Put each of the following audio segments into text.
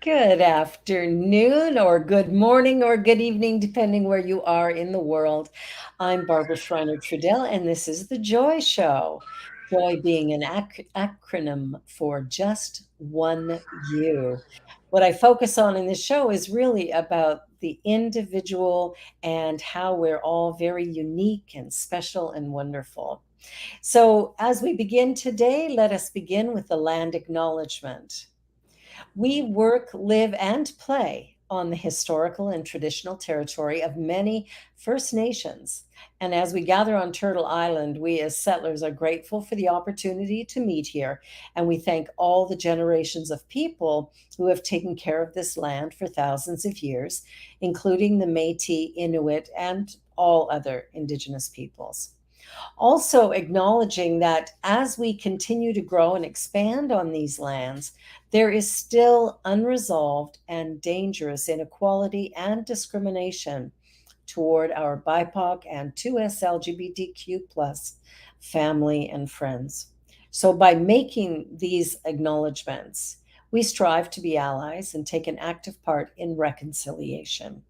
Good afternoon, or good morning, or good evening, depending where you are in the world. I'm Barbara Schreiner Trudel, and this is The Joy Show. Joy being an acronym for just one you. What I focus on in this show is really about the individual and how we're all very unique and special and wonderful. So, as we begin today, let us begin with the land acknowledgement. We work, live, and play on the historical and traditional territory of many First Nations. And as we gather on Turtle Island, we as settlers are grateful for the opportunity to meet here. And we thank all the generations of people who have taken care of this land for thousands of years, including the Métis, Inuit, and all other Indigenous peoples. Also, acknowledging that as we continue to grow and expand on these lands, there is still unresolved and dangerous inequality and discrimination toward our BIPOC and 2S LGBTQ plus family and friends. So, by making these acknowledgments, we strive to be allies and take an active part in reconciliation.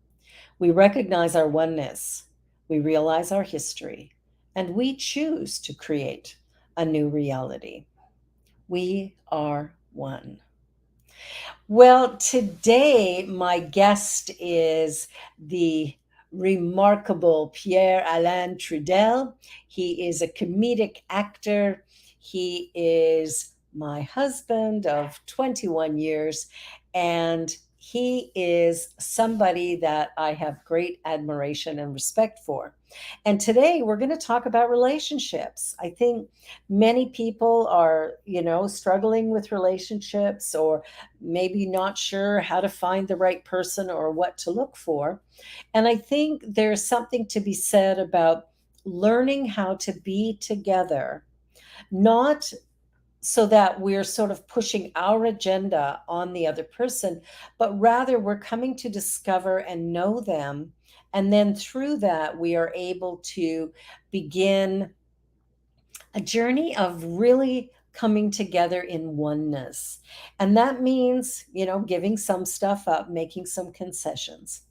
We recognize our oneness, we realize our history, and we choose to create a new reality. We are one. Well, today my guest is the remarkable Pierre Trudel. He is a comedic actor. He is my husband of 21 years, and he is somebody that I have great admiration and respect for. And today we're going to talk about relationships. I think many people are, struggling with relationships, or maybe not sure how to find the right person or what to look for. And I think there's something to be said about learning how to be together, not so that we're sort of pushing our agenda on the other person, but rather we're coming to discover and know them. And then through that, we are able to begin a journey of really coming together in oneness. And that means, giving some stuff up, making some concessions.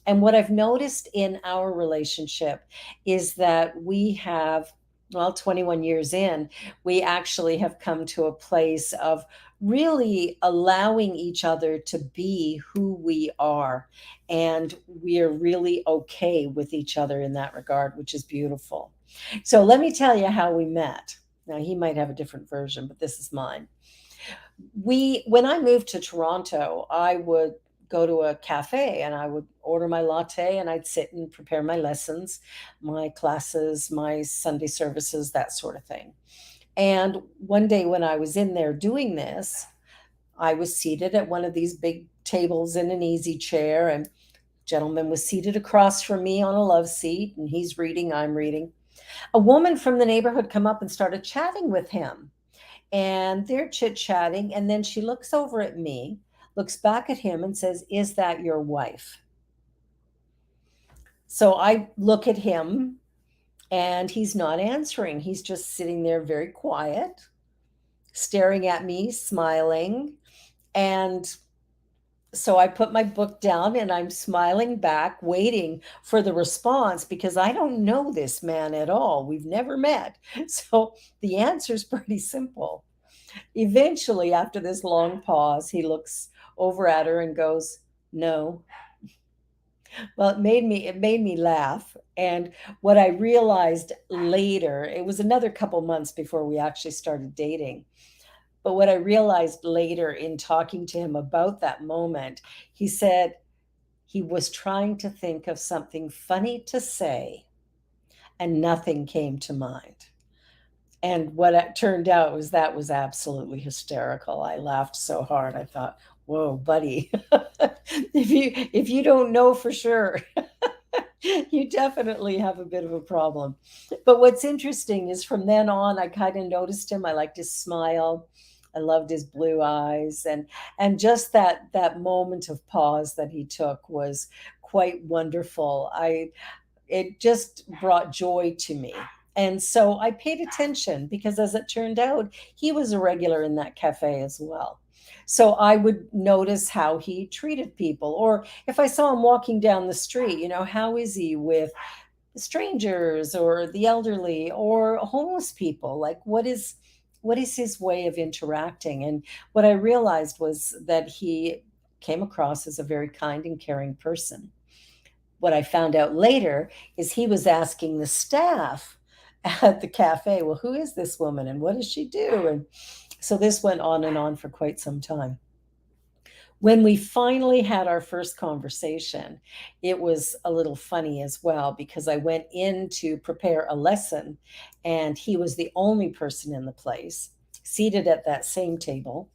And what I've noticed in our relationship is that we have, well, 21 years in, we actually have come to a place of really allowing each other to be who we are. And we are really okay with each other in that regard, which is beautiful. So let me tell you how we met. Now he might have a different version, but this is mine. When I moved to Toronto, I would go to a cafe and I would order my latte and I'd sit and prepare my lessons, my classes, my Sunday services, that sort of thing. And one day when I was in there doing this, I was seated at one of these big tables in an easy chair, and gentleman was seated across from me on a love seat, and he's reading, I'm reading. A woman from the neighborhood come up and started chatting with him, and they're chit-chatting, and then she looks over at me, looks back at him, and says, "Is that your wife?" So I look at him, and he's not answering. He's just sitting there very quiet, staring at me, smiling. And so I put my book down and I'm smiling back, waiting for the response, because I don't know this man at all. We've never met. So the answer is pretty simple. Eventually, after this long pause, he looks over at her and goes, "No." Well, it made me laugh. And what I realized later, it was another couple months before we actually started dating. But what I realized later in talking to him about that moment, he said he was trying to think of something funny to say and nothing came to mind. And what it turned out was that was absolutely hysterical. I laughed so hard. I thought, "Whoa, buddy, if you don't know for sure, you definitely have a bit of a problem." But what's interesting is from then on, I kind of noticed him. I liked his smile. I loved his blue eyes, and just that moment of pause that he took was quite wonderful. I It just brought joy to me. And so I paid attention because, as it turned out, he was a regular in that cafe as well. So I would notice how he treated people, or if I saw him walking down the street, how is he with strangers or the elderly or homeless people? Like, what is his way of interacting? And what I realized was that he came across as a very kind and caring person. What I found out later is he was asking the staff at the cafe, well, who is this woman and what does she do? And so this went on and on for quite some time. When we finally had our first conversation, it was a little funny as well because I went in to prepare a lesson and he was the only person in the place seated at that same table.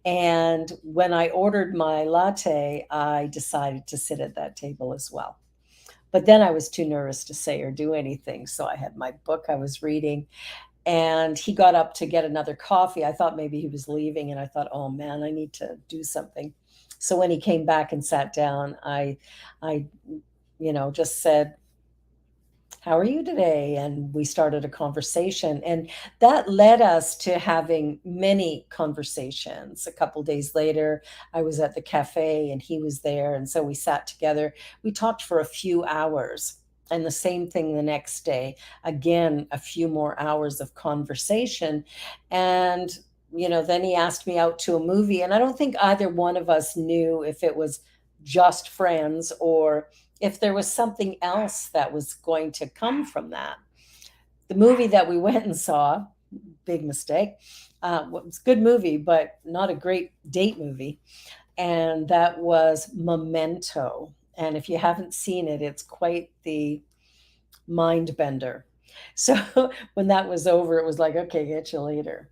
And when I ordered my latte, I decided to sit at that table as well. But then I was too nervous to say or do anything. So I had my book I was reading, and he got up to get another coffee. I thought maybe he was leaving, and I thought, oh man, I need to do something. So when he came back and sat down, I just said, how are you today? And we started a conversation. And that led us to having many conversations. A couple days later, I was at the cafe and he was there. And so we sat together. We talked for a few hours. And the same thing the next day. Again, a few more hours of conversation. And then he asked me out to a movie. And I don't think either one of us knew if it was just friends or if there was something else that was going to come from that. The movie that we went and saw, big mistake, was a good movie, but not a great date movie. And that was Memento. And if you haven't seen it, it's quite the mind bender. So when that was over, it was like, okay, get you later.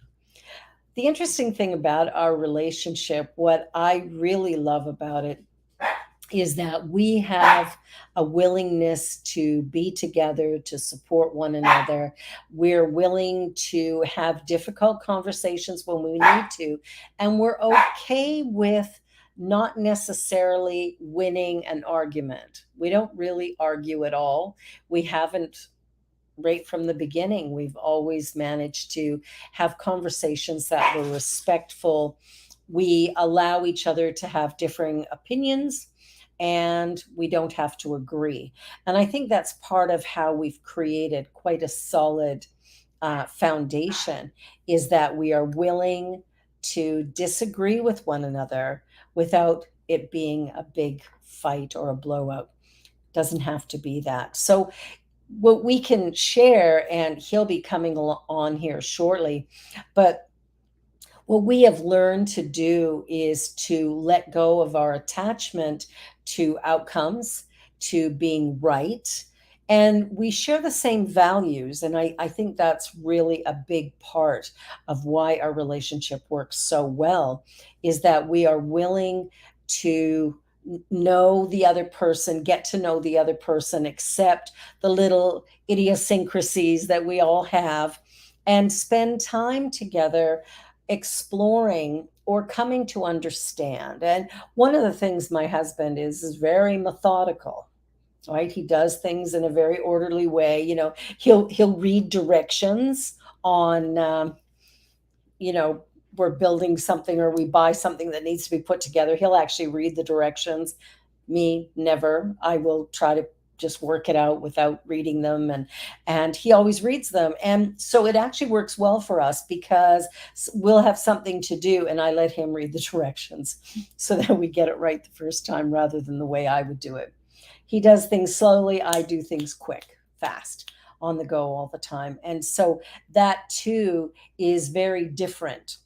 The interesting thing about our relationship, what I really love about it, is that we have a willingness to be together, to support one another. We're willing to have difficult conversations when we need to, and we're okay with not necessarily winning an argument. We don't really argue at all. We haven't right from the beginning. We've always managed to have conversations that were respectful. We allow each other to have differing opinions and we don't have to agree. And I think that's part of how we've created quite a solid foundation, is that we are willing to disagree with one another without it being a big fight or a blowout. Doesn't have to be that. So what we can share, and he'll be coming on here shortly, but what we have learned to do is to let go of our attachment to outcomes, to being right. And we share the same values. And I think that's really a big part of why our relationship works so well, is that we are willing to know the other person, get to know the other person, accept the little idiosyncrasies that we all have, and spend time together exploring or coming to understand. And one of the things my husband is very methodical. Right? He does things in a very orderly way. He'll read directions on we're building something or we buy something that needs to be put together. He'll actually read the directions. Me, never. I will try to just work it out without reading them, and he always reads them. And so it actually works well for us because we'll have something to do and I let him read the directions so that we get it right the first time rather than the way I would do it. He does things slowly, I do things quick, fast, on the go all the time. And so that too is very different.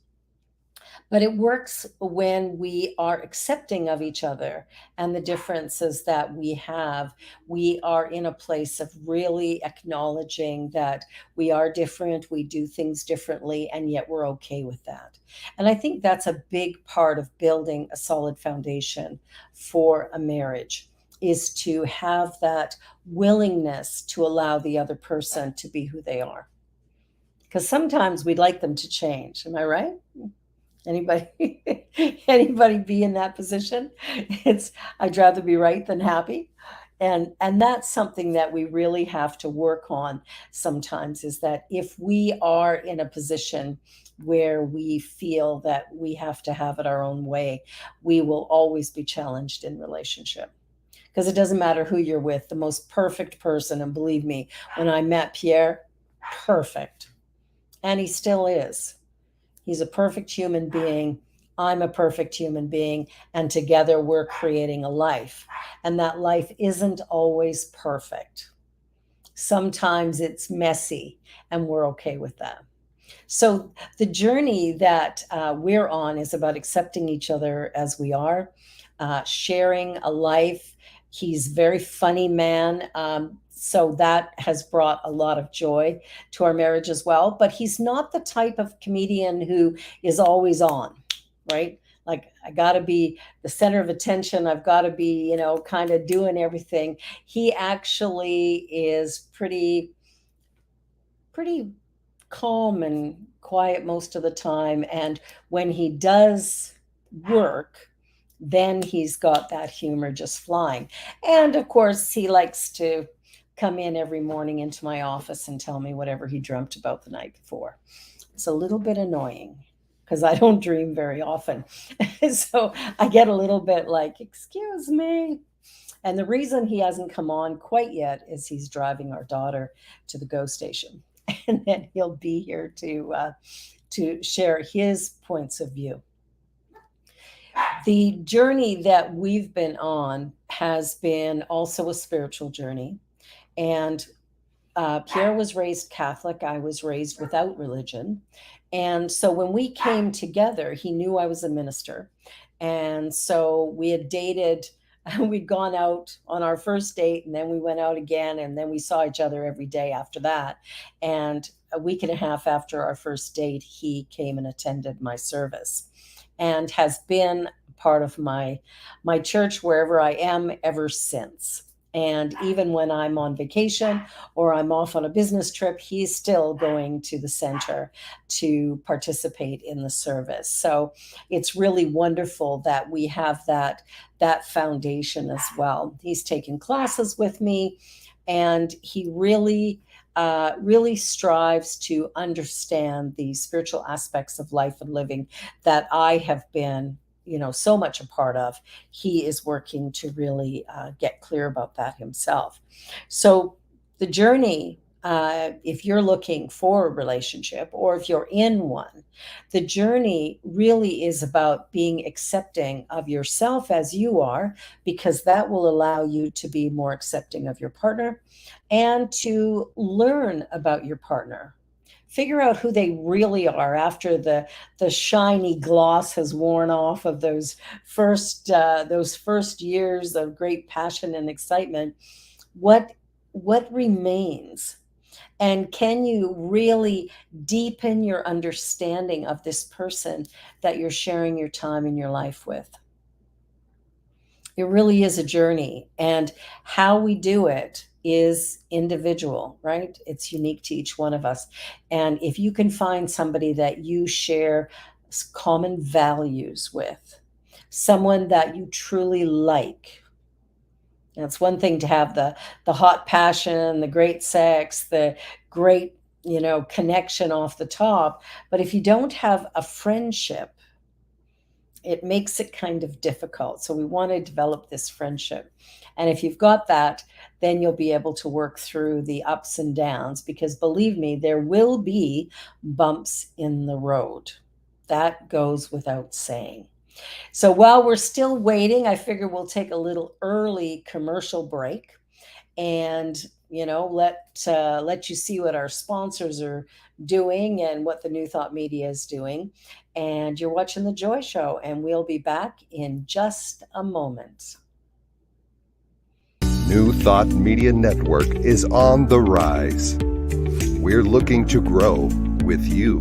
But it works when we are accepting of each other and the differences that we have. We are in a place of really acknowledging that we are different, we do things differently, and yet we're okay with that. And I think that's a big part of building a solid foundation for a marriage, is to have that willingness to allow the other person to be who they are. Because sometimes we'd like them to change. Am I right? Anybody anybody be in that position? It's I'd rather be right than happy. And that's something that we really have to work on sometimes, is that if we are in a position where we feel that we have to have it our own way, we will always be challenged in relationship. Because it doesn't matter who you're with, the most perfect person, and believe me, when I met Pierre, perfect. And he still is. He's a perfect human being. I'm a perfect human being. And together we're creating a life. And that life isn't always perfect. Sometimes it's messy, and we're okay with that. So the journey that we're on is about accepting each other as we are, sharing a life. He's a very funny man. So that has brought a lot of joy to our marriage as well. But he's not the type of comedian who is always on, right? Like, I got to be the center of attention. I've got to be, kind of doing everything. He actually is pretty calm and quiet most of the time. And when he does work, then he's got that humor just flying. And of course, he likes to come in every morning into my office and tell me whatever he dreamt about the night before. It's a little bit annoying because I don't dream very often. So I get a little bit like, excuse me. And the reason he hasn't come on quite yet is he's driving our daughter to the GO station. And then he'll be here to share his points of view. The journey that we've been on has been also a spiritual journey. And Pierre was raised Catholic. I was raised without religion. And so when we came together, he knew I was a minister. And so we had dated, we'd gone out on our first date, and then we went out again, and then we saw each other every day after that. And a week and a half after our first date, he came and attended my service and has been part of my church wherever I am ever since. And even when I'm on vacation or I'm off on a business trip, he's still going to the center to participate in the service. So it's really wonderful that we have that foundation as well. He's taken classes with me, and he really strives to understand the spiritual aspects of life and living that I have been so much a part of. He is working to really get clear about that himself. So the journey, if you're looking for a relationship or if you're in one, the journey really is about being accepting of yourself as you are, because that will allow you to be more accepting of your partner and to learn about your partner. Figure out who they really are after the shiny gloss has worn off of those first years of great passion and excitement. What remains? And can you really deepen your understanding of this person that you're sharing your time and your life with? It really is a journey, and how we do it is individual, right? It's unique to each one of us. And if you can find somebody that you share common values with, someone that you truly like. And it's one thing to have the hot passion, the great sex, the great, connection off the top. But if you don't have a friendship, it makes it kind of difficult. So we want to develop this friendship. And if you've got that, then you'll be able to work through the ups and downs, because believe me, there will be bumps in the road. That goes without saying. So while we're still waiting, I figure we'll take a little early commercial break and let you see what our sponsors are doing and what the New Thought Media is doing. And you're watching The Joy Show, and we'll be back in just a moment. New Thought Media Network is on the rise. We're looking to grow with you.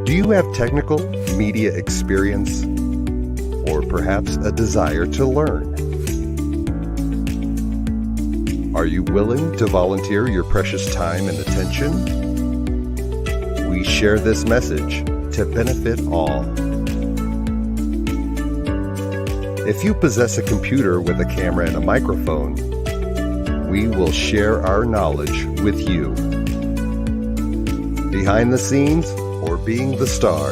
Do you have technical media experience, or perhaps a desire to learn? Are you willing to volunteer your precious time and attention? We share this message to benefit all. If you possess a computer with a camera and a microphone, we will share our knowledge with you. Behind the scenes or being the star,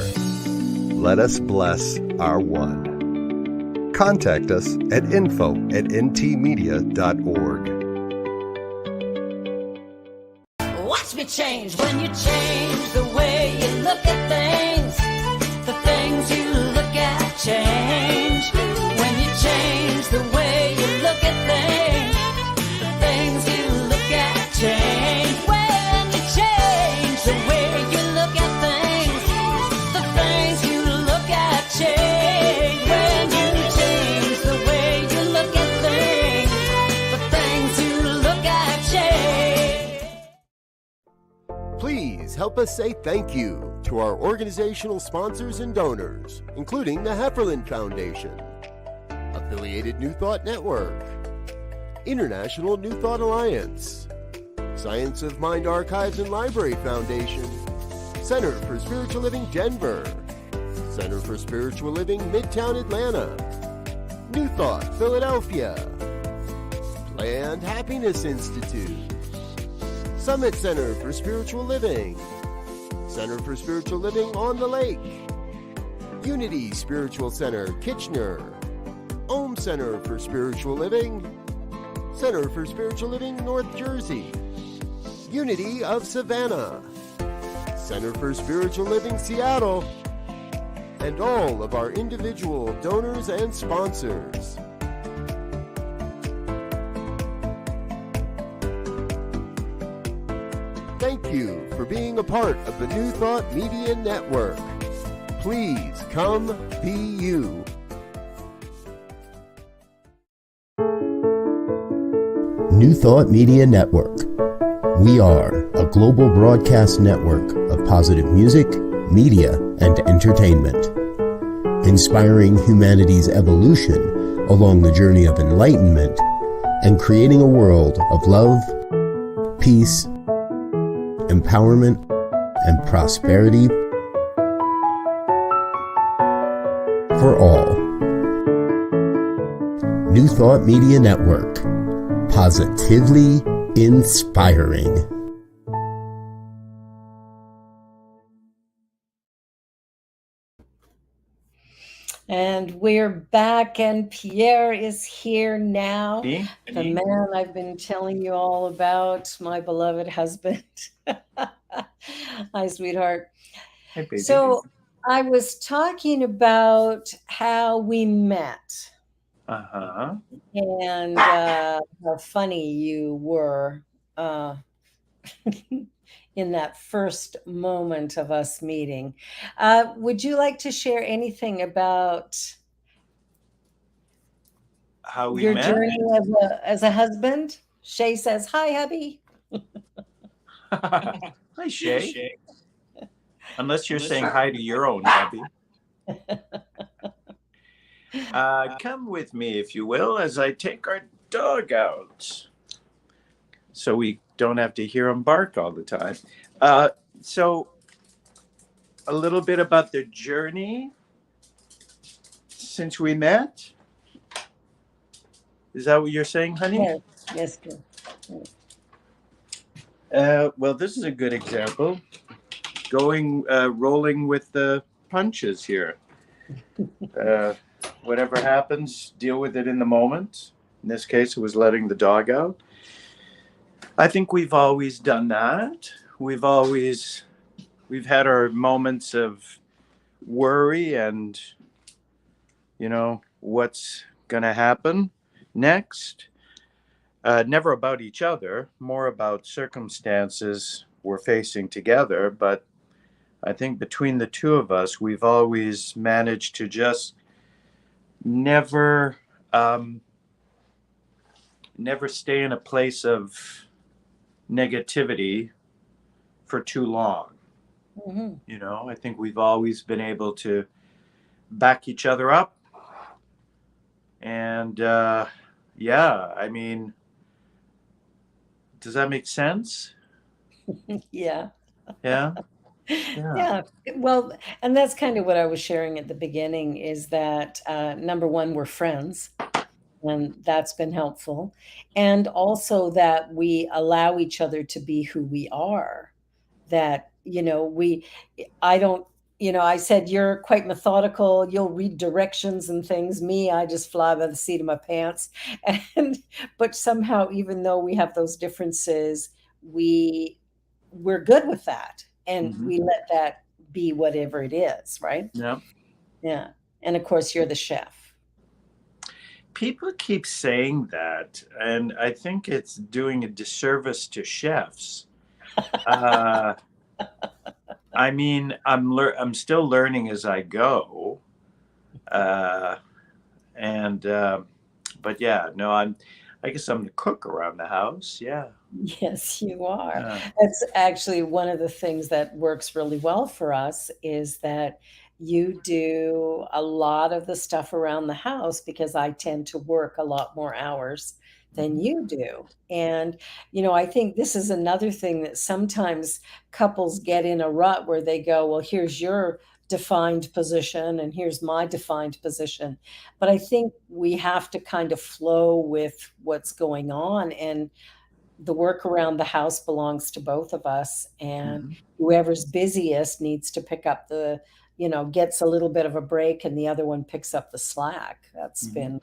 let us bless our one. Contact us at info@ntmedia.org. Watch me change when you change the way you look at things. The things you look at change. When you change the way you look at things, the things you look at change. When you change the way you look at things, the things you look at change. When you change the way you look at things, the things you look at change. Please help us say thank you to our organizational sponsors and donors, including the Hefferland Foundation, Affiliated New Thought Network, International New Thought Alliance, Science of Mind Archives and Library Foundation, Center for Spiritual Living Denver, Center for Spiritual Living Midtown Atlanta, New Thought Philadelphia, Planned Happiness Institute, Summit Center for Spiritual Living, Center for Spiritual Living on the Lake, Unity Spiritual Center Kitchener, Om Center for Spiritual Living, Center for Spiritual Living North Jersey, Unity of Savannah, Center for Spiritual Living Seattle, and all of our individual donors and sponsors. Thank you for being a part of the New Thought Media Network. Please come be you. New Thought Media Network. We are a global broadcast network of positive music, media, and entertainment, inspiring humanity's evolution along the journey of enlightenment and creating a world of love, peace, empowerment, and prosperity for all. New Thought Media Network. Positively inspiring. And we're back, and Pierre is here now. The man I've been telling you all about, my beloved husband. Hi, sweetheart. Hey, baby. So I was talking about how we met. Uh-huh. And how funny you were in that first moment of us meeting. Would you like to share anything about How we your met? journey as a husband? Shay says, "Hi, hubby." Hi, Shay. Unless you're saying hi to your own hubby. Come with me, if you will, as I take our dog out, so we don't have to hear him bark all the time. So a little bit about the journey since we met. Is that what you're saying, honey? Yes, good. Well, this is a good example. Rolling with the punches here. Whatever happens, deal with it in the moment. In this case, it was letting the dog out. I think we've always done that. We've had our moments of worry and, what's going to happen next. Never about each other, more about circumstances we're facing together. But I think between the two of us, we've always managed to just never stay in a place of negativity for too long. Mm-hmm. I think we've always been able to back each other up. And does that make sense? Yeah. Yeah. Yeah. Well, and that's kind of what I was sharing at the beginning, is that number one, we're friends. and that's been helpful. And also that we allow each other to be who we are. That, I don't, I said, you're quite methodical. You'll read directions and things. Me, I just fly by the seat of my pants. And, but somehow, even though we have those differences, we, we're good with that. And Hmm. we let that be whatever it is, right? Yeah. Yeah. And of course, you're the chef. People keep saying that, and I think it's doing a disservice to chefs. Uh, I mean, I'm still learning as I go, uh, and but yeah, no, I guess I'm the cook around the house. Yeah. Yes, you are. Yeah. That's actually one of the things that works really well for us is that you do a lot of the stuff around the house because I tend to work a lot more hours than Mhm. you do. And, I think this is another thing that sometimes couples get in a rut where they go, well, here's your defined position and here's my defined position. But I think we have to kind of flow with what's going on, and the work around the house belongs to both of us, and Mhm. whoever's busiest needs to pick up the, gets a little bit of a break and the other one picks up the slack. That's Mhm. been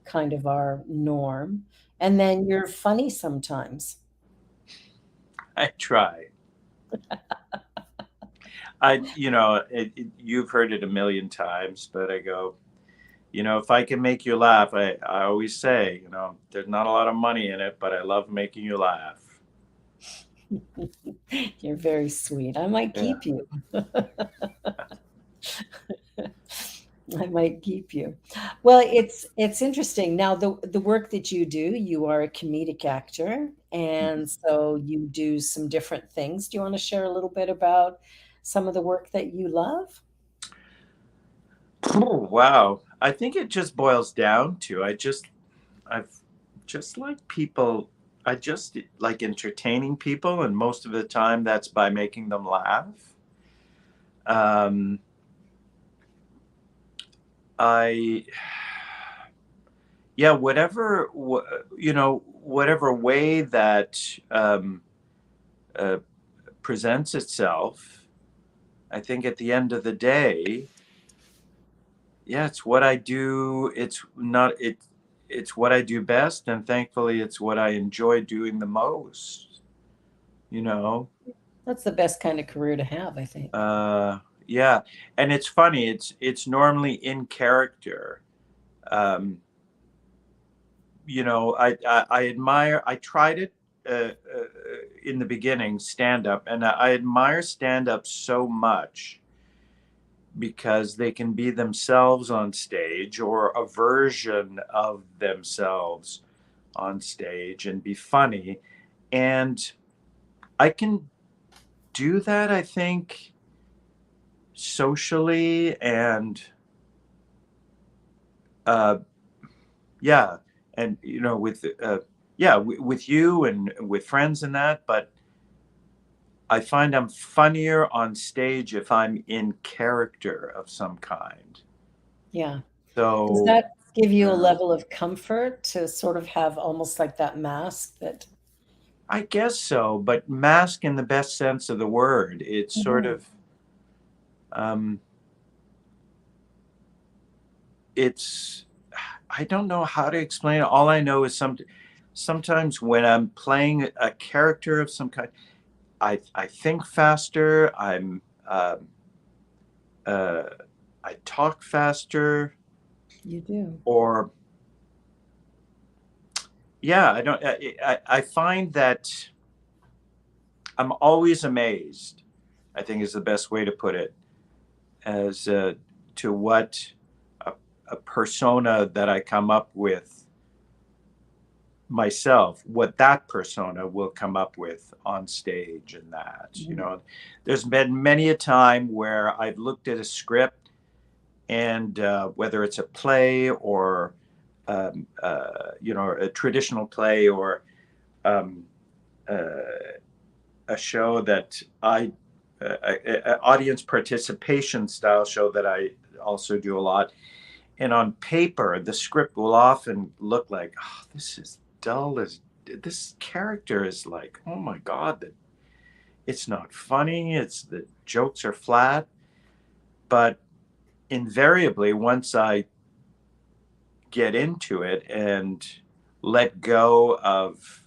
kind of our norm. And then you're funny sometimes. I try. You've heard it a million times, but I go, if I can make you laugh, I always say, there's not a lot of money in it, but I love making you laugh. You're very sweet. I might Yeah. keep you. I might keep you. Well, it's interesting. Now, the work that you do, you are a comedic actor, and so you do some different things. Do you want to share a little bit about some of the work that you love? Wow. I think it just boils down to I've just like people. I just like entertaining people, and most of the time that's by making them laugh. Um, I, yeah, whatever way that uh, presents itself. I think at the end of the day, yeah, it's what I do. It's what I do best, and thankfully, it's what I enjoy doing the most. You know, That's the best kind of career to have, I think. yeah, and it's funny. It's normally in character. Um, I admire. I tried it in the beginning, stand up, and I admire stand up so much because they can be themselves on stage or a version of themselves on stage and be funny. And I can do that, I think, socially and uh, yeah, and with with you and with friends and that. But I find I'm funnier on stage if I'm in character of some kind. Yeah. Does So that give you a uh, level of comfort to sort of have almost like that mask that I guess so, but mask in the best sense of the word. It's sort Mhm. of um, it's I don't know how to explain it. All I know is sometimes when I'm playing a character of some kind, I think faster. Uh, I talk faster, You do? or yeah, I don't. I find that I'm always amazed. I think is the best way to put it, as to what a, a persona that I come up with myself, what that persona will come up with on stage. And that, Mhm. there's been many a time where I've looked at a script, and whether it's a play or a traditional play, or um, uh, a show that audience participation style show that I also do a lot. And on paper, the script will often look like, oh, this is dull as this character is like, oh my God, it's not funny. It's the jokes are flat. But invariably, once I get into it and let go of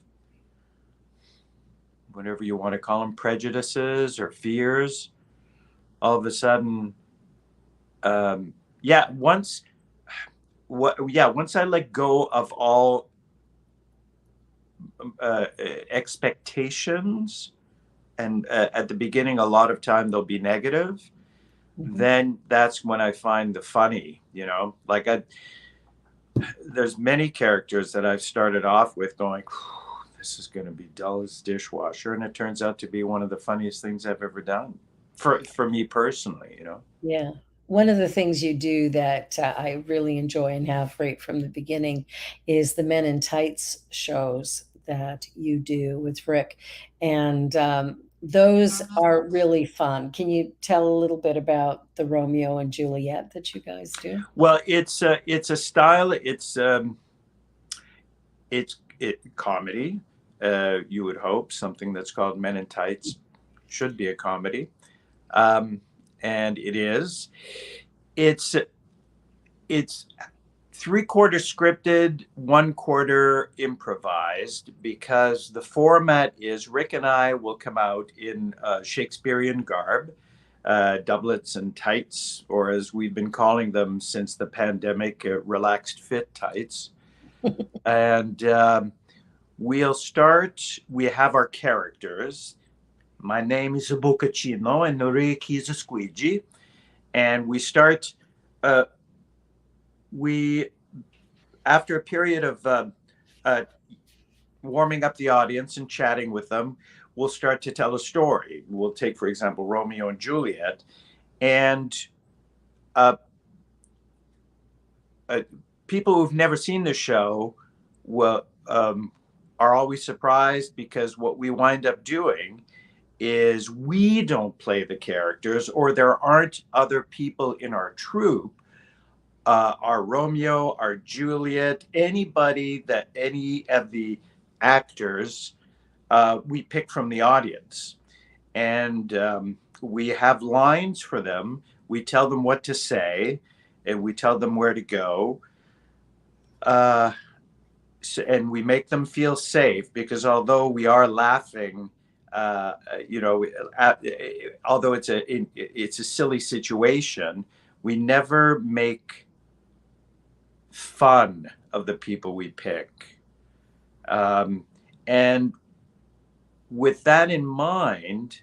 whatever you want to call them, prejudices or fears, all of a sudden, um, yeah, once I let go of all uh, expectations, and at the beginning, a lot of time they'll be negative. Mhm. Then that's when I find the funny. Like there's many characters that I've started off with going, this is going to be dull as dishwasher, and it turns out to be one of the funniest things I've ever done for me personally. Yeah. One of the things you do that I really enjoy and have right from the beginning is the Men in Tights shows that you do with Rick. And those are really fun. Can you tell a little bit about the Romeo and Juliet that you guys do? Well, it's a style. It's comedy. You would hope something that's called Men in Tights should be a comedy, um, and it is. It's it's 3/4 scripted, 1/4 improvised, because the format is Rick and I will come out in Shakespearean garb, doublets and tights, or as we've been calling them since the pandemic, relaxed fit tights. And we have our characters. My name is a Boccacino and Rick is a squeegee. And we start, uh, we after a period of uh, warming up the audience and chatting with them, we'll start to tell a story. We'll take, for example, Romeo and Juliet, and uh, uh, people who've never seen the show will, are always surprised, because what we wind up doing is we don't play the characters, or there aren't other people in our troupe, our Romeo, our Juliet, any of the actors, we pick from the audience. And we have lines for them. We tell them what to say, and we tell them where to go. Uh, and we make them feel safe, because although we are laughing, uh, you know, although it's a silly situation, we never make fun of the people we pick. And with that in mind,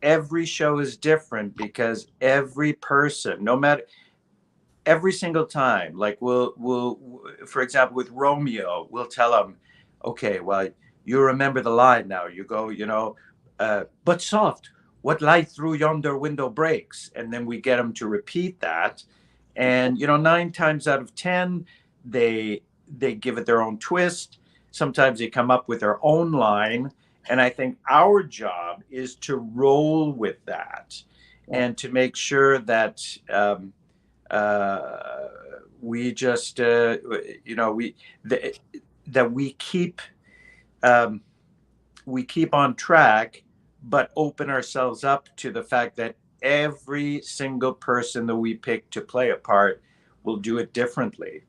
every show is different, because every person, no matter, every single time, like we'll for example, with Romeo, we'll tell him, okay, well, you remember the line now. You go, but soft, what light through yonder window breaks? And then we get them to repeat that. And 9 times out of 10, they give it their own twist. Sometimes they come up with their own line. And I think our job is to roll with that, Yeah. and to make sure that uh, we just we that um, we keep on track, but open ourselves up to the fact that every single person that we pick to play a part will do it differently,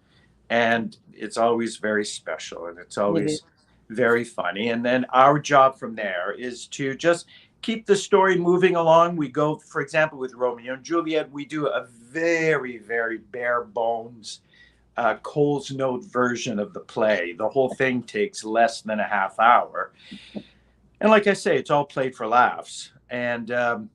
and it's always very special, and it's It is. always very funny. And then our job from there is to just keep the story moving along. We go, for example, with Romeo and Juliet, we do a very, very bare bones Cole's Note version of the play. The whole thing takes less than a half hour. And like I say, it's all played for laughs. And And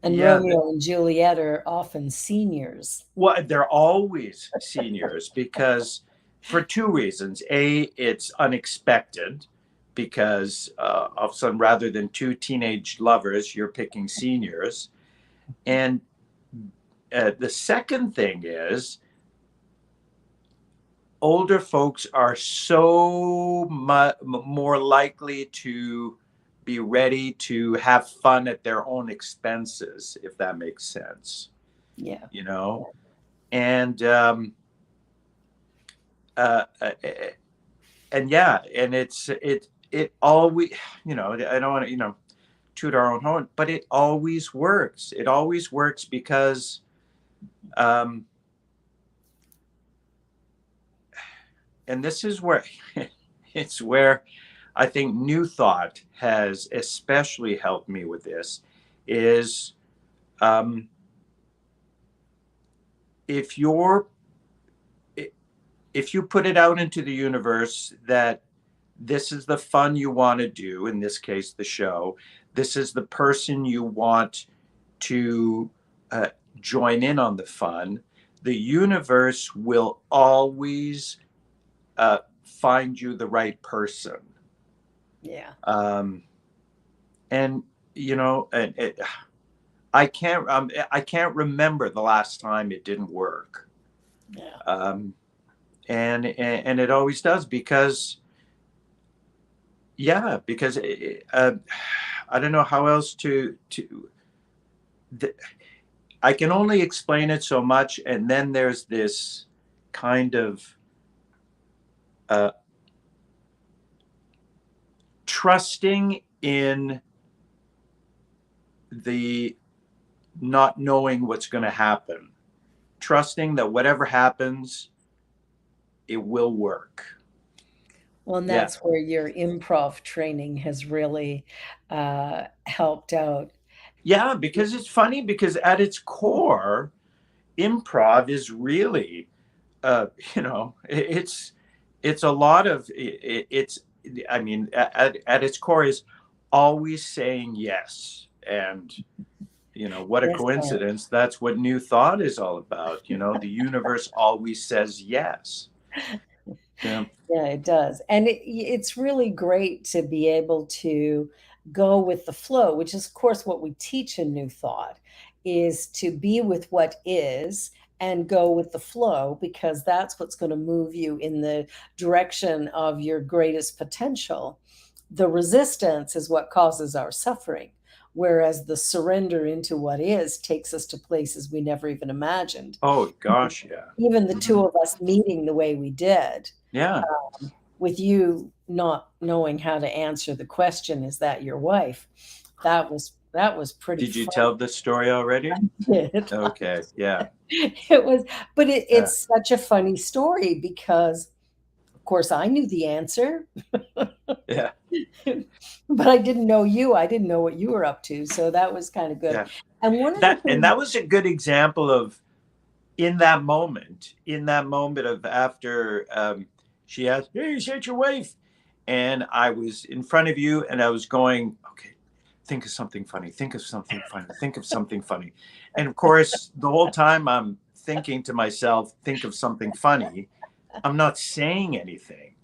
yeah, Romeo and Juliet are often seniors. well, they're always seniors, because for two reasons. A, it's unexpected, because all of a sudden, rather than two teenage lovers, you're picking seniors. And the second thing is, older folks are so more likely to be ready to have fun at their own expenses, if that makes sense. Yeah. You know, and uh, uh, and yeah, and it always, I don't want to, toot our own horn, but it always works. It always works because um, and this is where it's where I think New Thought has especially helped me with this is um, if you're if you put it out into the universe that this is the fun you want to do, in this case the show, this is the person you want to uh, join in on the fun, the universe will always find you the right person. Yeah. um, and and I can't remember the last time it didn't work. Yeah. And it always does because yeah, because I don't know how else to the, I can only explain it so much, and then there's this kind of uh, trusting in the not knowing what's going to happen, trusting that whatever happens, it will work. Well, and Yeah. that's where your improv training has really helped out. Yeah, because it's funny because at its core, improv is really, uh, it's a lot of it's. I mean, at its core is always saying yes, and what a Yes, sir. coincidence. That's what New Thought is all about. The universe always says yes. Yeah. Yeah, it does. And it's really great to be able to go with the flow, which is, of course, what we teach in New Thought, is to be with what is and go with the flow, because that's what's going to move you in the direction of your greatest potential. The resistance is what causes our suffering, whereas the surrender into what is takes us to places we never even imagined. Oh gosh, yeah. Even the Hmm. two of us meeting the way we did, Yeah. with you not knowing how to answer the question, "Is that your wife?" That was pretty Did you fun. tell this story already? Okay. Yeah. It was, but Yeah. it's such a funny story because, of course, I knew the answer, Yeah. but I didn't know you. I didn't know what you were up to, so that was kinda good. Yeah. And one of the That things. was a good example of in that moment of after she asked, "Hey, is that your wife?" And I was in front of you, and I was going, "Okay, think of something funny. Think of something funny. Think of something funny." And of course, the whole time I'm thinking to myself, "Think of something funny." I'm not saying anything.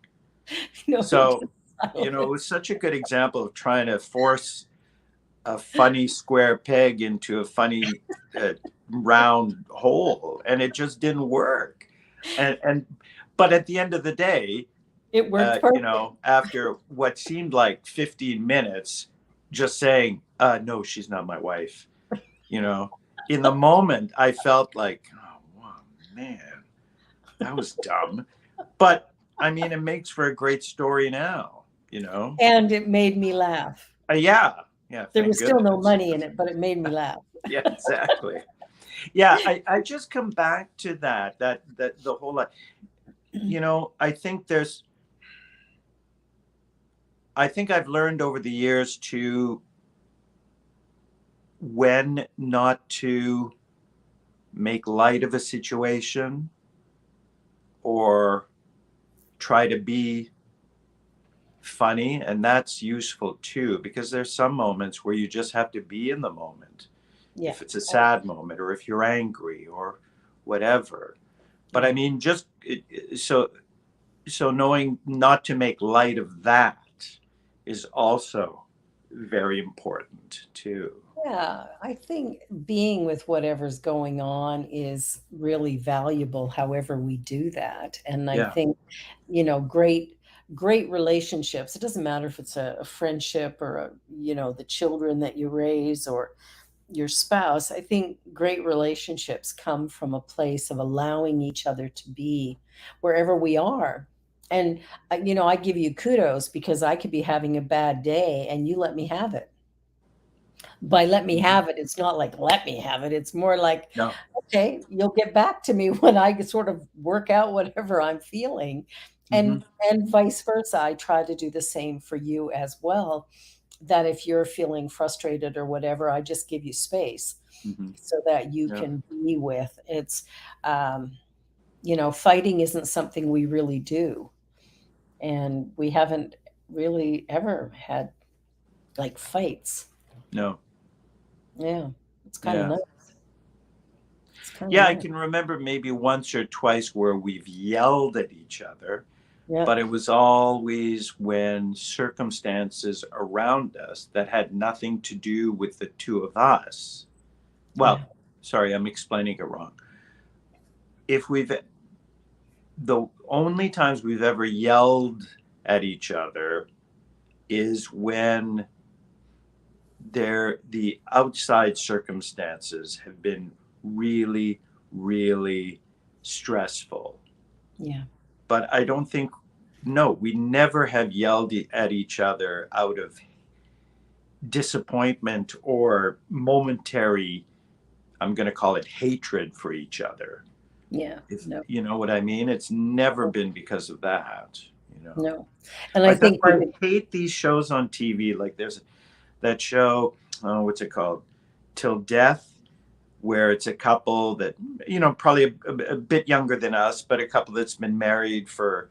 No, you're So, just silent. it was such a good example of trying to force a funny square peg into a funny uh, round hole, and it just didn't work. And but at the end of the day, It worked perfect. after what seemed like 15 minutes, just saying, "No, she's not my wife." You know, in the moment, I felt like, "Oh, wow, man, that was dumb." But I mean, it makes for a great story now. You know, And it made me laugh. yeah, yeah. There Thank was still no goodness. money in it, but it made me laugh. Yeah, exactly. Yeah, I just come back to that the whole lot. I think I've learned over the years to when not to make light of a situation or try to be funny, and that's useful too because there's some moments where you just have to be in the moment. Yeah. If it's a sad moment or if you're angry or whatever. But I Yeah. mean, so knowing not to make light of that is also very important too. Yeah, I think being with whatever's going on is really valuable however we do that, and I Yeah. think, great relationships, it doesn't matter if it's a friendship or the children that you raise, or your spouse, I think great relationships come from a place of allowing each other to be wherever we are. And I give you kudos because I could be having a bad day and you let me have it. By let me Mhm. have it, it's not like let me have it. It's more like, No. okay, you'll get back to me when I sort of work out whatever I'm feeling. Hmm. And vice versa. I try to do the same for you as well. That if you're feeling frustrated or whatever, I just give you space Hmm. so that you Yeah. can be with. It's um, fighting isn't something we really do. And we haven't really ever had like fights. No. Yeah. It's kind of Yeah. nice. It's kind of Yeah, I nice. can remember maybe once or twice where we've yelled at each other, Yeah. but it was always when circumstances around us that had nothing to do with the two of us. Yeah. Well, sorry, I'm explaining it wrong. If we've The only times we've ever yelled at each other is when the outside circumstances have been really, really stressful. Yeah. But I don't think, no, we never have yelled at each other out of disappointment or momentary, I'm going to call it hatred for each other. Yeah. If No. you know what I mean, it's never been because of that, you know. No. And I Like that's think why I hate these shows on TV. Like there's that show, oh, what's it called? Till Death, where it's a couple that, probably a bit younger than us, but a couple that's been married for,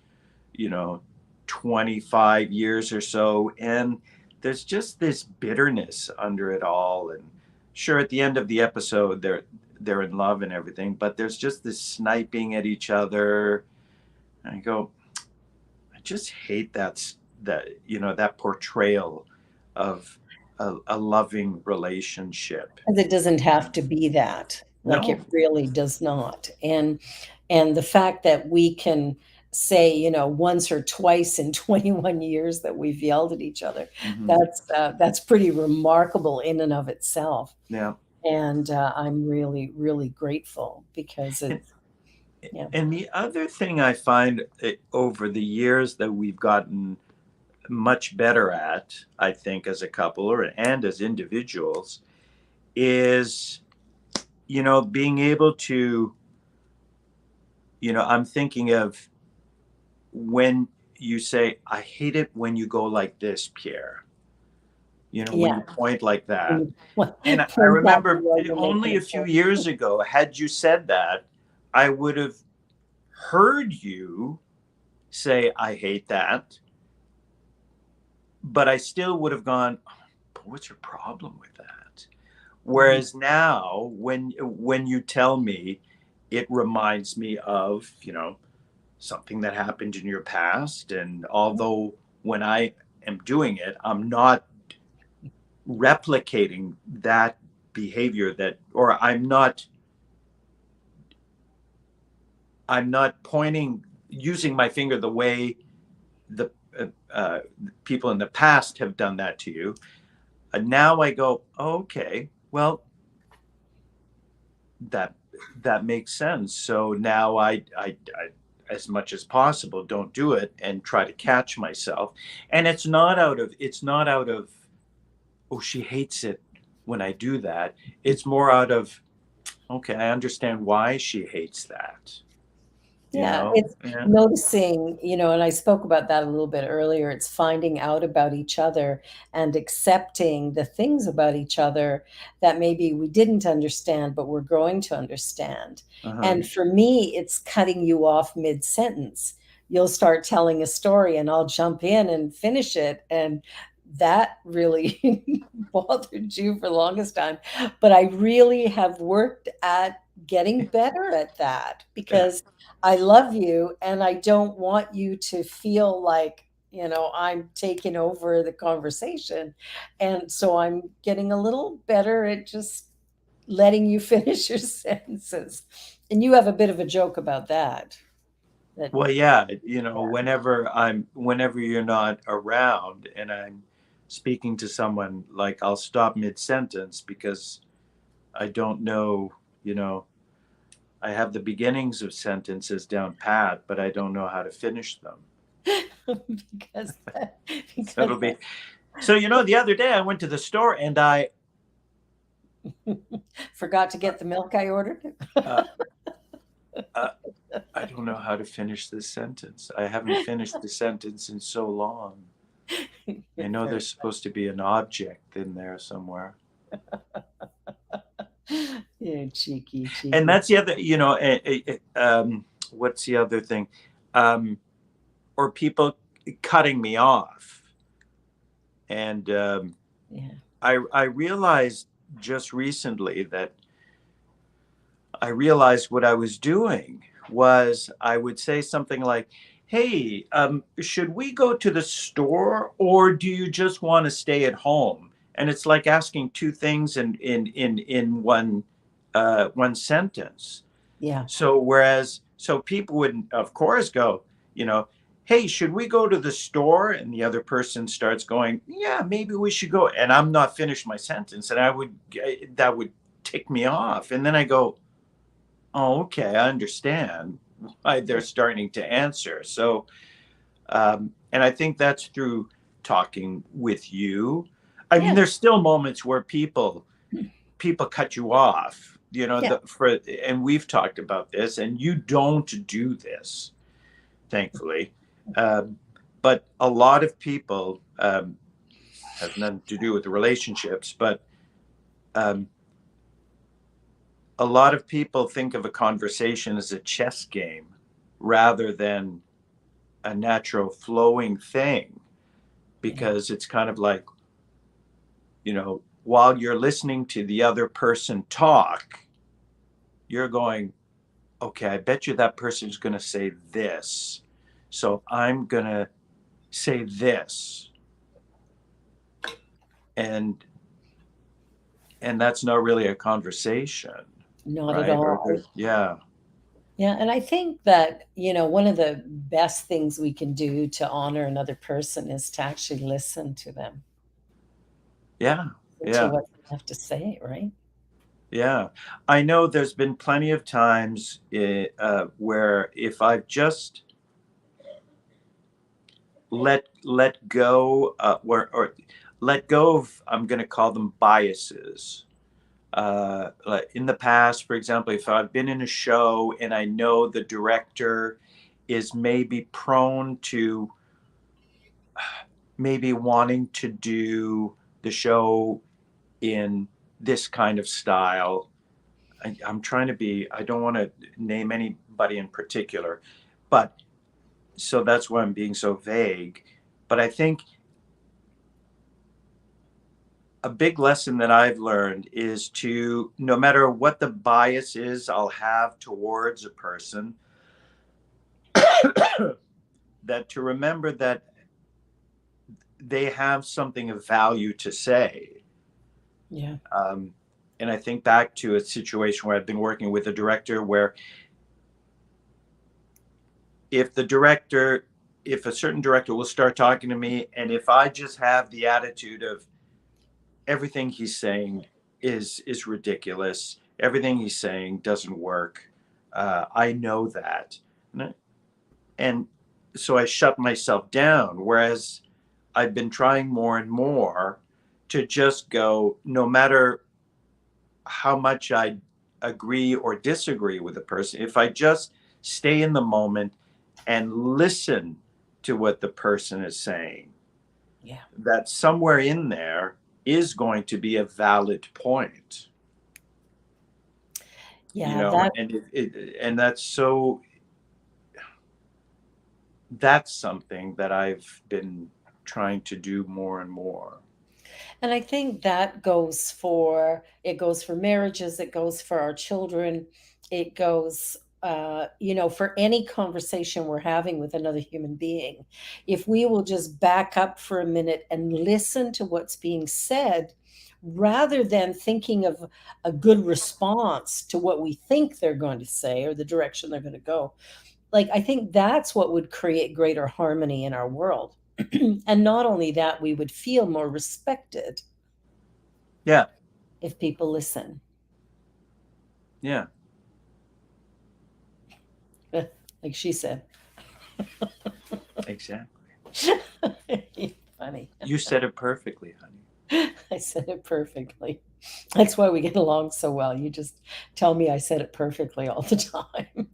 you know, 25 years or so. And there's just this bitterness under it all. And sure, at the end of the episode, they're in love and everything, but there's just this sniping at each other. And I go, I just hate that portrayal of a loving relationship. 'Cause it doesn't have to be that, like, it No. really does not, and the fact that we can say, once or twice in 21 years that we've yelled at each other, Hmm. that's pretty remarkable in and of itself, Yeah. and, I'm really, really grateful because And, it's yeah, and the other thing I find over the years that we've gotten much better at, I think, as a couple and as individuals, is, being able to, I'm thinking of when you say, I hate it when you go like this, Pierre, when yeah, you point like when that. you point And I out the remember way you're making only a a few point. years ago, had you said that, I would have heard you say, I hate that, but I still would have gone, but what's your problem with that? Mhm. Whereas now, when you tell me, it reminds me of, something that happened in your past. And although when I am doing it, I'm not replicating that behavior or I'm not pointing, using my finger the way the people in the past have done that to you. And now I go, oh, okay, well, that that makes sense. So now I, as much as possible, don't do it and try to catch myself. And it's not out of oh, she hates it when I do that. It's more out of, okay, I understand why she hates that. Yeah, it's Yeah. noticing, and I spoke about that a little bit earlier. It's finding out about each other and accepting the things about each other that maybe we didn't understand, but we're growing to understand. Uh-huh. And for me, it's cutting you off mid-sentence. You'll start telling a story and I'll jump in and finish it. And that really bothered you for the longest time. But I really have worked at getting better at that Yeah. because I love you and I don't want you to feel like, I'm taking over the conversation. And so I'm getting a little better at just letting you finish your sentences. And you have a bit of a joke about that. That Well, yeah, whenever you're not around and I'm speaking to someone, like I'll stop mid-sentence because I don't know, you know, I have the beginnings of sentences down pat, but I don't know how to finish them. because that, So because it'll be so. The other day I went to the store and forgot to get the milk I ordered. uh, uh, I don't know how to finish this sentence. I haven't finished the sentence in so long. I know Very- there's supposed to be an object in there somewhere. yeah, cheeky, And cheeky. that's the other, what's the other thing? Um, or people cutting me off. And Yeah, I realized just recently that I realized what I was doing was I would say something like, "Hey, should we go to the store, or do you just want to stay at home?" And it's like asking two things in one sentence. yeah, So people would of course go, you know, "Hey, should we go to the store?" And the other person starts going, "Yeah, maybe we should go." And I'm not finished my sentence, and that would tick me off. And then I go, "Oh, okay, I understand why they're starting to answer." So, and I think that's through talking with you. I mean, yeah, there's still moments where people cut you off, yeah, and we've talked about this, and you don't do this, thankfully. Um, but a lot of people has nothing to do with the relationships, but um, a lot of people think of a conversation as a chess game rather than a natural flowing thing, yeah, because it's kind of like, while you're listening to the other person talk, you're going, okay, I bet you that person's going to say this. So I'm going to say this. And that's not really a conversation, not at right? Or all. yeah. Yeah, and I think that, one of the best things we can do to honor another person is to actually listen to them, Yeah. listen to Yeah. what they have to say, right? Yeah. I know there's been plenty of times where if I've just let go, or let go of, I'm going to call them biases. Like in the past, for example, if I've been in a show and I know the director is maybe prone to maybe wanting to do the show in this kind of style. I'm trying to be, I don't want to name anybody in particular, but so that's why I'm being so vague. But I think a big lesson that I've learned is to, no matter what the bias is I'll have towards a person, that to remember that they have something of value to say. Yeah. Um, and I think back to a situation where I've been working with a director where if the director, if a certain director will start talking to me, and if I just have the attitude of everything he's saying is ridiculous, everything he's saying doesn't work, I know that, and so I shut myself down. Whereas I've been trying more and more to just go, no matter how much I agree or disagree with a person, if I just stay in the moment and listen to what the person is saying, Yeah. that somewhere in there is going to be a valid point, Yeah, that and that's something that I've been trying to do more and more. and I think that goes for marriages, it goes for our children, it goes for any conversation we're having with another human being. If we will just back up for a minute and listen to what's being said, rather than thinking of a good response to what we think they're going to say or the direction they're going to go, like, I think that's what would create greater harmony in our world. And not only that, we would feel more respected Yeah. if people listen. Yeah, like she said. exactly. Funny. You said it perfectly, honey. I said it perfectly. That's why we get along so well. You just tell me I said it perfectly all the time.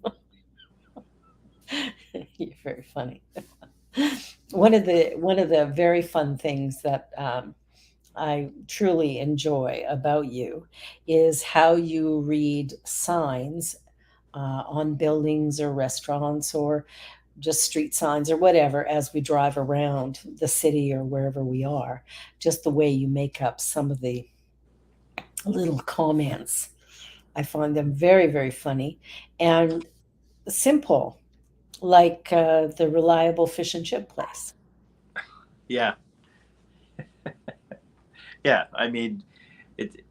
You're very funny. One of the very fun things that I truly enjoy about you is how you read signs on buildings or restaurants or just street signs or whatever as we drive around the city or wherever we are. Just the way you make up some of the little comments. I find them very, very funny and simple, like the reliable fish and chip place. Yeah, yeah. I mean, it.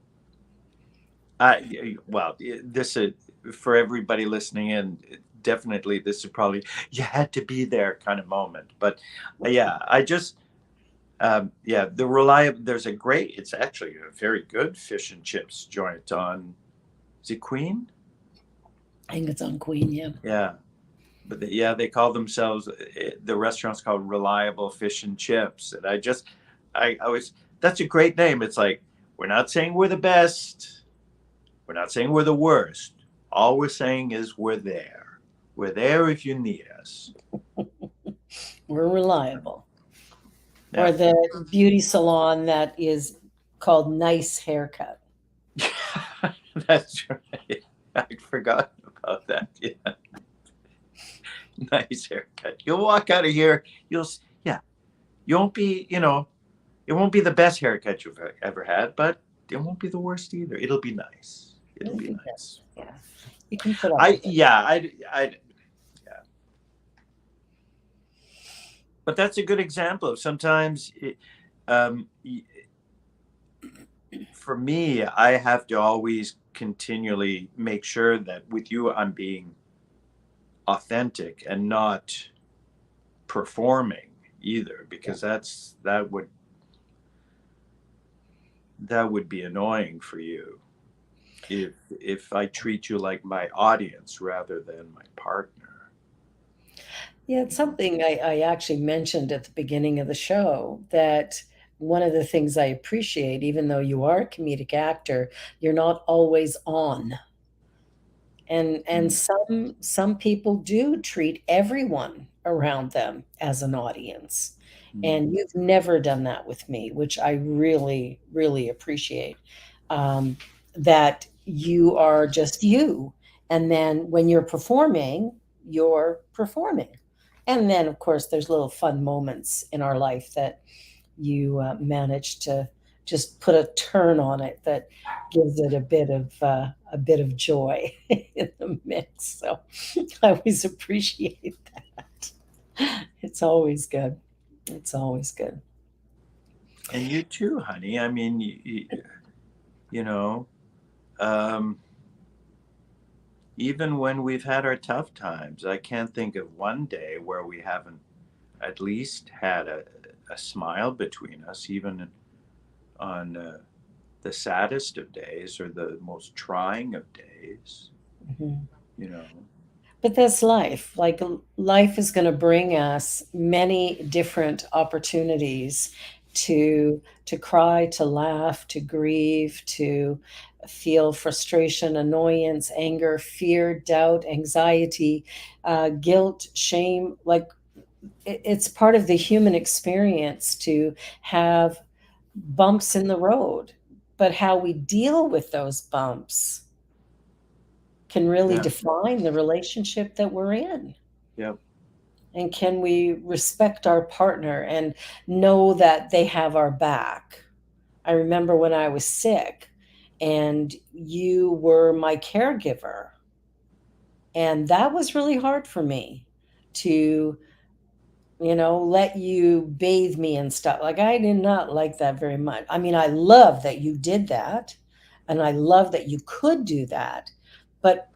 Well, this is for everybody listening in. Definitely, this is probably you had to be there kind of moment. But yeah, I just yeah, the reliable. There's a great. It's actually a very good fish and chips joint on. Is it Queen? I think it's on Queen, yeah. Yeah, but yeah, they call themselves the restaurant's called Reliable Fish and Chips, and I was that's a great name. It's like we're not saying we're the best, we're not saying we're the worst. All we're saying is we're there. We're there if you need us. We're reliable. Or Yeah, the beauty salon that is called Nice Haircut. that's right. I forgot about that. Yeah, nice haircut. You'll walk out of here. Yeah, you won't be. It won't be the best haircut you've ever had, but it won't be the worst either. It'll be nice. It'll It'll be be good. nice. Yeah. You can put up I with it. yeah, yeah. But that's a good example of sometimes. Um, for me, I have to always continually make sure that with you, I'm being authentic and not performing either, because that would be annoying for you if I treat you like my audience rather than my partner. Yeah, it's something I actually mentioned at the beginning of the show that one of the things I appreciate, even though you are a comedic actor, you're not always on. And Mm, some people do treat everyone around them as an audience. mm, And you've never done that with me, which I really, really appreciate. Um, that you are just you. And then when you're performing, you're performing. And then, of course, there's little fun moments in our life that you manage to just put a turn on it that gives it a bit of joy in the mix. So I always appreciate that. It's always good. It's always good. and you too, honey. I mean, you know, um, even when we've had our tough times, I can't think of one day where we haven't at least had a smile between us, even on the saddest of days or the most trying of days, Mhm. you know. But that's life. Like life is going to bring us many different opportunities to cry, to laugh, to grieve, to feel frustration, annoyance, anger, fear, doubt, anxiety, guilt, shame. Like it's part of the human experience to have bumps in the road. But how we deal with those bumps can really Yeah. define the relationship that we're in. Yep. And can we respect our partner and know that they have our back? I remember when I was sick and you were my caregiver. And that was really hard for me to, let you bathe me and stuff. Like, I did not like that very much. I mean, I love that you did that. And I love that you could do that. But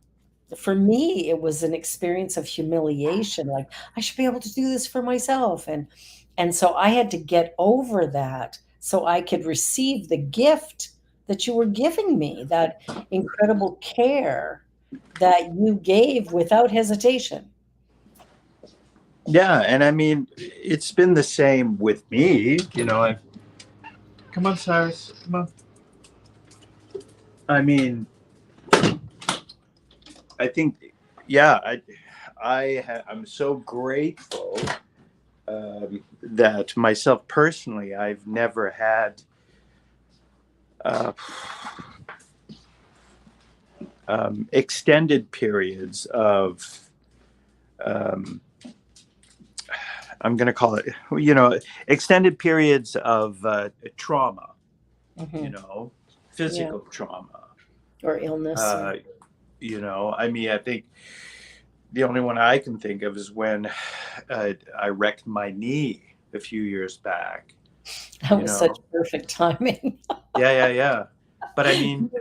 for me it was an experience of humiliation, like I should be able to do this for myself, and so I had to get over that so I could receive the gift that you were giving me, that incredible care that you gave without hesitation. Yeah, and I mean, it's been the same with me. I've come on, Cyrus, come on. I mean, I think, yeah, I'm so grateful that myself personally, I've never had uh, extended periods of, um, I'm going to call it, extended periods of trauma, you Hmm. know, Yeah. physical trauma. Or illness. Or, Uh, I mean, I think the only one I can think of is when I wrecked my knee a few years back. that You was such know, perfect timing. yeah, yeah, yeah. But I mean,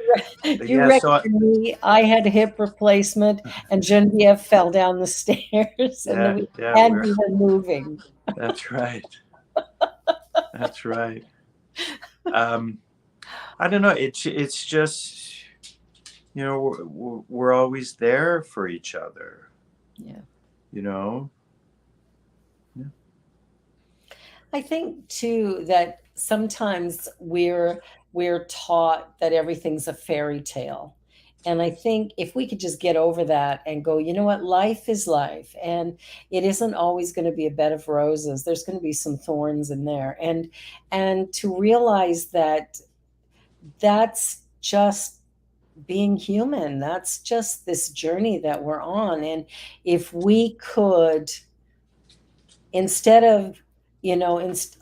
You yeah. wrecked So your knee. I had a hip replacement, and Genevieve fell down the stairs, and yeah, then yeah. we were moving. That's right. That's right. Um, I don't know. It's just we're always there for each other. Yeah. You know. I think too that sometimes we're taught that everything's a fairy tale. And I think if we could just get over that and go, you know what, life is life, and it isn't always going to be a bed of roses. There's going to be some thorns in there. And to realize that that's just being human. That's just this journey that we're on. And if we could, instead of,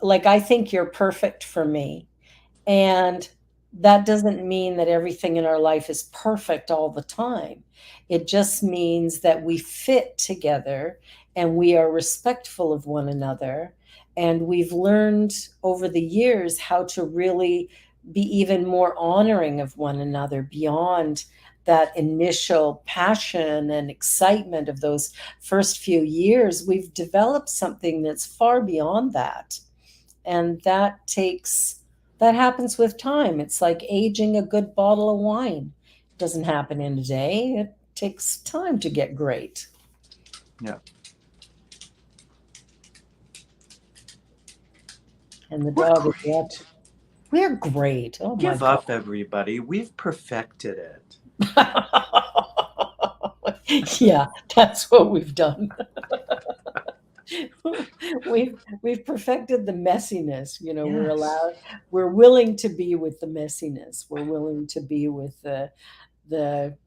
like, I think you're perfect for me. And that doesn't mean that everything in our life is perfect all the time. It just means that we fit together and we are respectful of one another. And we've learned over the years how to really be even more honoring of one another beyond that initial passion and excitement of those first few years. We've developed something that's far beyond that. And that happens with time. It's like aging a good bottle of wine. It doesn't happen in a day. It takes time to get great. Yeah. And the We're dog is what? great. We're great. Oh my Give God. up, everybody. We've perfected it. Yeah, that's what we've done. We've perfected the messiness. Yes. We're willing to be with the messiness. We're willing to be with the the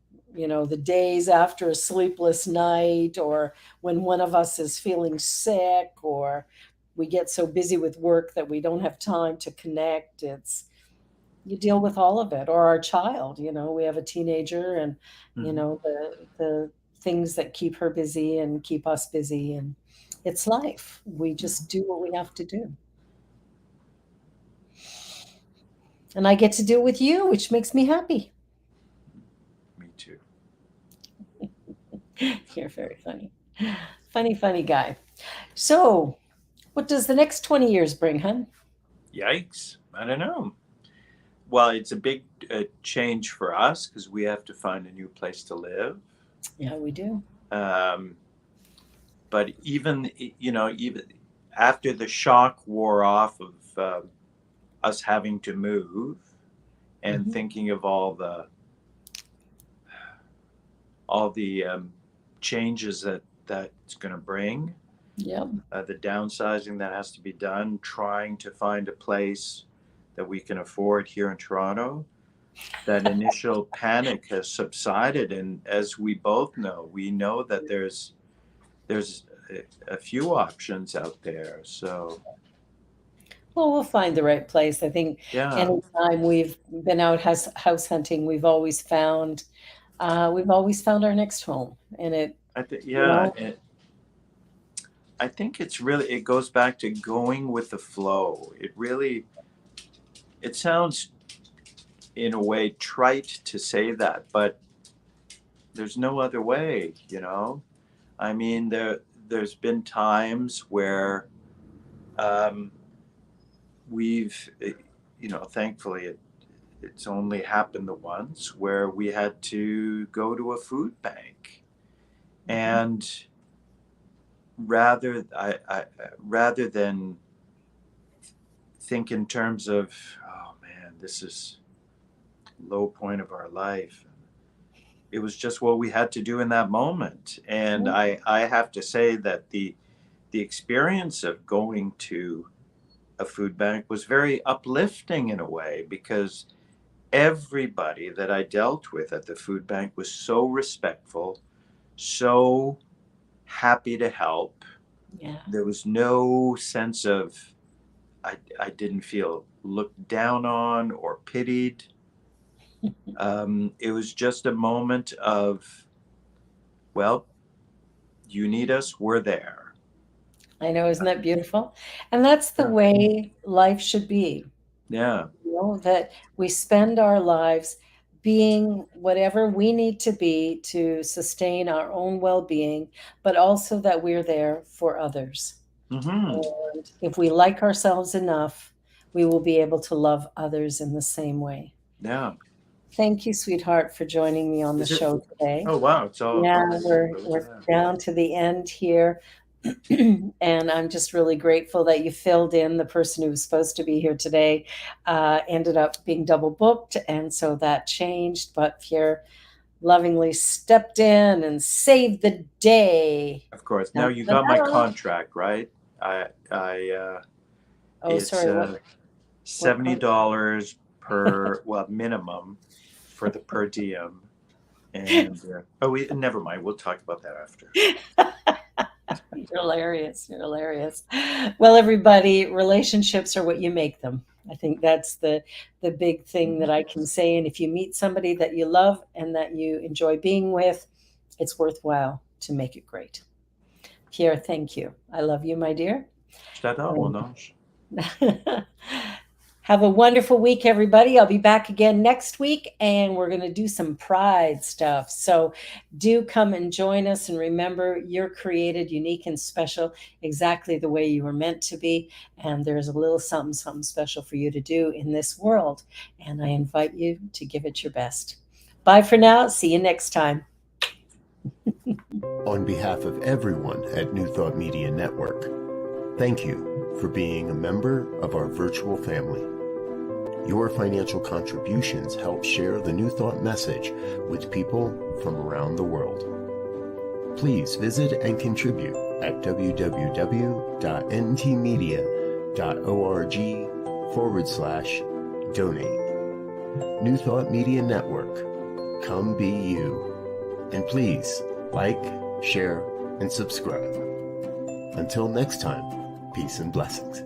days after a sleepless night, or when one of us is feeling sick, or we get so busy with work that we don't have time to connect. It's You deal with all of it. Or our child, we have a teenager, and Hmm. the things that keep her busy and keep us busy, and it's life. We just do what we have to do. And I get to do it with you, which makes me happy. Me too. You're very funny. Funny guy. So, what does the next 20 years bring, hun? Yikes. I don't know. Well, it's a big change for us because we have to find a new place to live. Yeah, we do. Um, but even after the shock wore off of us having to move and Hmm. thinking of all the changes that's going to bring, Yep. the downsizing that has to be done, trying to find a place that we can afford here in Toronto. That initial panic has subsided, and as we both know, we know that there's a few options out there. So Well, we'll find the right place. I think yeah, anytime we've been out house hunting, we've always found our next home. And I think you yeah, know, I think it goes back to going with the flow. It sounds in a way trite to say that, but there's no other way. I mean, there's been times where um, we've, thankfully, it's only happened the once where we had to go to a food bank, and rather than think in terms of, oh man, this is low point of our life, it was just what we had to do in that moment. And I have to say that the experience of going to a food bank was very uplifting in a way, because everybody that I dealt with at the food bank was so respectful, so happy to help. Yeah. There was no sense of, I didn't feel looked down on or pitied. It was just a moment of, well, you need us, we're there. I know, isn't that beautiful? And that's the Yeah. way life should be. Yeah. You know, that we spend our lives being whatever we need to be to sustain our own well-being, but also that we're there for others. Mm-hmm. And if we like ourselves enough, we will be able to love others in the same way. Yeah. Thank you, sweetheart, for joining me on the Is it? show today. Oh wow, it's Yeah, all over. we're Yeah. down to the end here. And I'm just really grateful that you filled in. The person who was supposed to be here today ended up being double booked, and so that changed. But Pierre lovingly stepped in and saved the day. Of course. Now Dun, you dun, got my dun. contract, right? Oh, It's sorry. What $70 per, well, minimum for the per diem. And never mind. We'll talk about that after. You're hilarious. You're hilarious. Well, everybody, relationships are what you make them. I think that's the big thing that I can say. And if you meet somebody that you love and that you enjoy being with, it's worthwhile to make it great. Pierre, thank you. I love you, my dear. Have a wonderful week, everybody. I'll be back again next week, and we're going to do some pride stuff. So do come and join us. And remember, you're created unique and special exactly the way you were meant to be. And there's a little something, something special for you to do in this world. And I invite you to give it your best. Bye for now. See you next time. On behalf of everyone at New Thought Media Network, thank you for being a member of our virtual family. Your financial contributions help share the New Thought message with people from around the world. Please visit and contribute at www.ntmedia.org/donate. New Thought Media Network, come be you. And please like, share, and subscribe. Until next time, peace and blessings.